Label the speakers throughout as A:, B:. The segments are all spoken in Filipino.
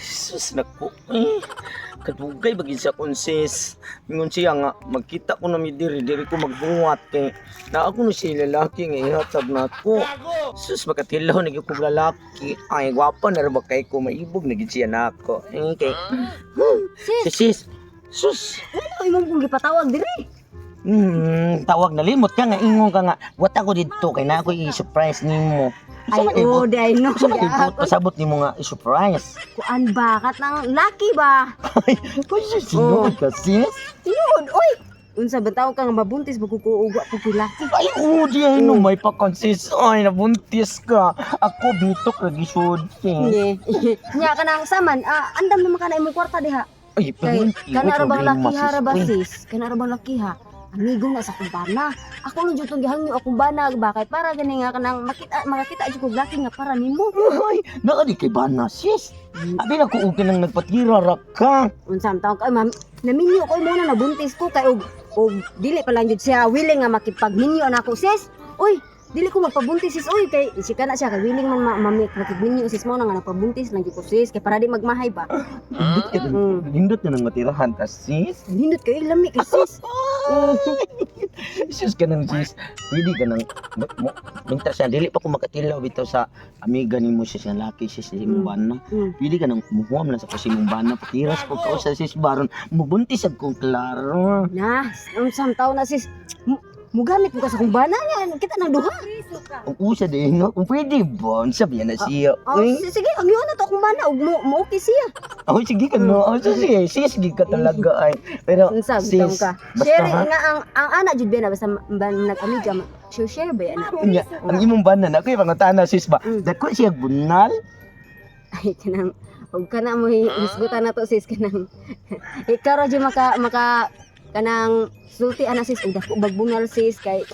A: sus nako. Kadugay bagin sa konsis. Mingon siya nga magkita ko na mi diri ko magbuhat kay na ako no si lalaki nga ihatag nako. Sus makatilaw na gyud ko lalaki. Ay gwapa na ra ba kay ko maibog na gyud siya nako. Okay. Sis. Sus.
B: Ano imong kung gipatawag diri?
A: Tawag na limot ka nga ingon ka nga wat ako dito kay na ako i-surprise nimo.
B: Ay, oh, day no.
A: Sa ibot pasabot nimo nga i-surprise.
B: Kuan ba? Kat ng lucky ba?
A: Ay, sinod ka sis.
B: Tinod, oy! Unsa ba tawag ka nga mabuntis, magkukuugwa po kay lucky.
A: Ay, di ay no, may pa-consist. Ay, nabuntis ka. Ako, bitok, nagisod.
B: Nye. Nya ka nang saman, andam naman ka na imong kwarta diha.
A: Ay,
B: Kay,
A: pero
B: kana ra bang laki ha ra ba sis? Kana ra bang laki ha? Amigo na sa kumbana. Ako nung jutong gihangyo akong bana bakit para gani nga kanang makakita jud kog laki nga para nimo.
A: Ay, naadi kay bana, sis. Abi na ko okay nang nagpatira ra ka.
B: Unsam taon kay ma'am, naminyo ko muna nabuntis ko kay og dili pa lang jud siya willing nga makipagminyo nako sis. Uy, dili ko magpabuntis sis oy kay si kana siya kay willing man makipagminyo sis mo na nga nagpabuntis lang jud ko sis kay para di magmahay ba.
A: Hindot na nang matirahan ka, sis.
B: Hindot kay lami kay sis.
A: Sis ka nang sis. Pwede ka nang minta siya. Dili pa ko makatilaw bitaw sa amiga ni mo sis nga laki sis imong bana. Pwede ka nang muhuam lang sa kasimong bana. Patiras ko ka sa sis baron. Mubuntis ag kong klaro.
B: Nah, unsam taon na sis. Mugamit mo ka sa kumbana niya. Kita nang duha.
A: Ang usa din no. Kung pwede ba, sabihan na siya.
B: Sige, ang yun na to kumbana. Og mo okay siya.
A: Oh, sige ka no. Oh, sige, sige ka talaga ay. Pero
B: Unsam
A: sis,
B: taon ka.
A: basta
B: Share
A: ha?
B: nga ang anak jud ba na basta nag-amiga. Share ba yan?
A: Unya, ang imong bana na ko'y pangutana sis ba. Dako siya bunal.
B: Ay, kanang og kana mo hisgutan na to sis kanang ikaw ra jud maka kanang sulti ana sis ug dako bagbunal sis kay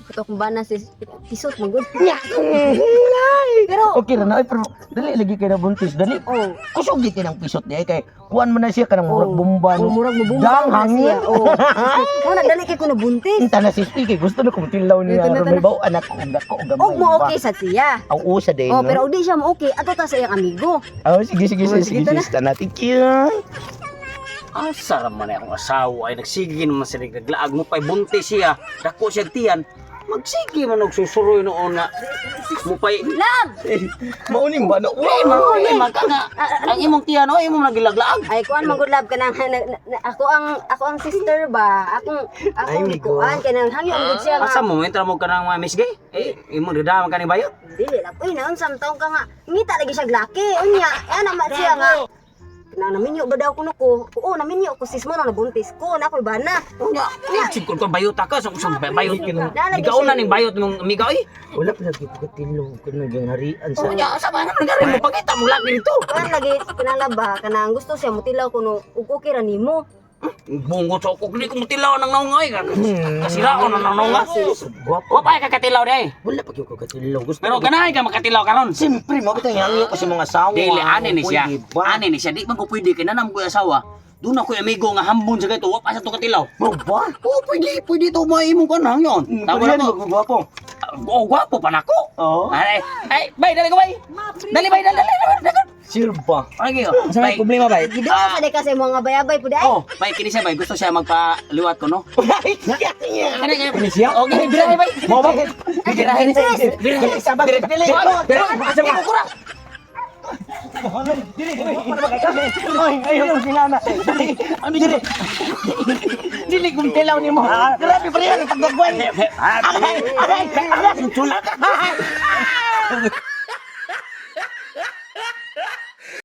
B: ito kung bana sis isot mo gud. Pero
A: Okay ra na ay pero dali lagi kay nabuntis dali.
B: oh,
A: Kusog di kay ng pisot di ay kay kuan man na siya kanang murag bomba
B: oh,
A: no.
B: murag mo
A: Dang
B: na
A: hangin.
B: siya. Oh. Wala dali kay ko nabuntis.
A: Inta na sis kay gusto na kong tilaw niya
B: Ito na,
A: ro may baw anak ko dako og gamay.
B: Og mo okay sa siya.
A: Ang usa din
B: Oh,
A: no.
B: pero og di siya mo okay ato ta sa iyang amigo.
A: Oh, sige sige
B: Oh,
A: sige
B: sige,
A: sige
B: tana.
A: sis tana thank you.
C: Ang sarap man akong asawa ay nagsige naman sila naglaag mo pa'y buntis siya. Dako siya tiyan. Magsige man og susuroy noon nga. Mo pa'y
A: Mauning ba na?
C: Ay, mauli maka nga. Ang imong tiyan o imong nagilaglaag.
B: Ay kuan man good love kanang ako ang sister ba.
A: Ay,
B: Ako
A: my God.
B: kuan kanang hangyo ang good siya nga.
C: Asa mo entra mo kanang mga misgay? Imong ridaman kaning bayot.
B: Dili lang. Uy, naunsam taong ka nga. Ngita lagi siya laki. Unya, yan naman siya nga. Naminyo ba daw ko nuko? Oo, naminyo ko sis mo na nabuntis ko. Nakoy bana.
C: Unya, sig ko bayot ka sa usang bayot.
B: Lalagi
C: Ikaw na
B: siya.
C: ning bayot mong amiga oy.
A: Wala pa lagi pagkatilong kuno yung harian sa.
C: Unya, asa ba naman gari mo pagita mo laki dito.
B: Kuan lagi kinalaba kanang gusto siya mutilaw ko no ug okay ra nimo.
C: Bungo sa ko, hindi ko mutilaw ng naungay. Kasirao ng naunga.
A: Guwapo.
C: Wapay ka katilaw day.
A: Wala pa yung kakatilong. Gusto
C: Pero ganahay ka makatilaw karon.
A: Siyempre, mabitang hangyo kasi mga asawa.
C: Dili, ani ni siya.
A: Pwede ba?
C: Ani ni siya. Di man ko pwede kay nanam ko yung asawa. Doon ako yung amigo nga hambon sa gato. Wapa sa to katilaw.
A: Mo ba?
C: Oo, pwede. Pwede ito maimong kanang yun. Tama
A: Pwede
C: na
A: yan,
C: ko.
A: magwapo.
C: Oo, gwapo pa na ko.
A: Oo.
C: Ay, bay, dali ko bay. Dali bay, dali.
A: Sure ba?
C: Ay, giyo.
A: Asa may problema ba?
B: Gido sa di kasi mga bayabay pud ay.
C: Oh, bay, kini siya bay. Gusto siya magpaliwat ko, no?
A: Ay, siya niya.
C: Kani, kani.
A: Ano siya?
C: Okay, birahe bay.
A: Mo ba?
C: Birahe.
A: Dili, sabag. Dili.
C: Asa mo kura?
A: Ay, ayaw sila na. Dili. Dili kung tilaw ni mo. Grabe pa rin ang pagdagwan. Aray!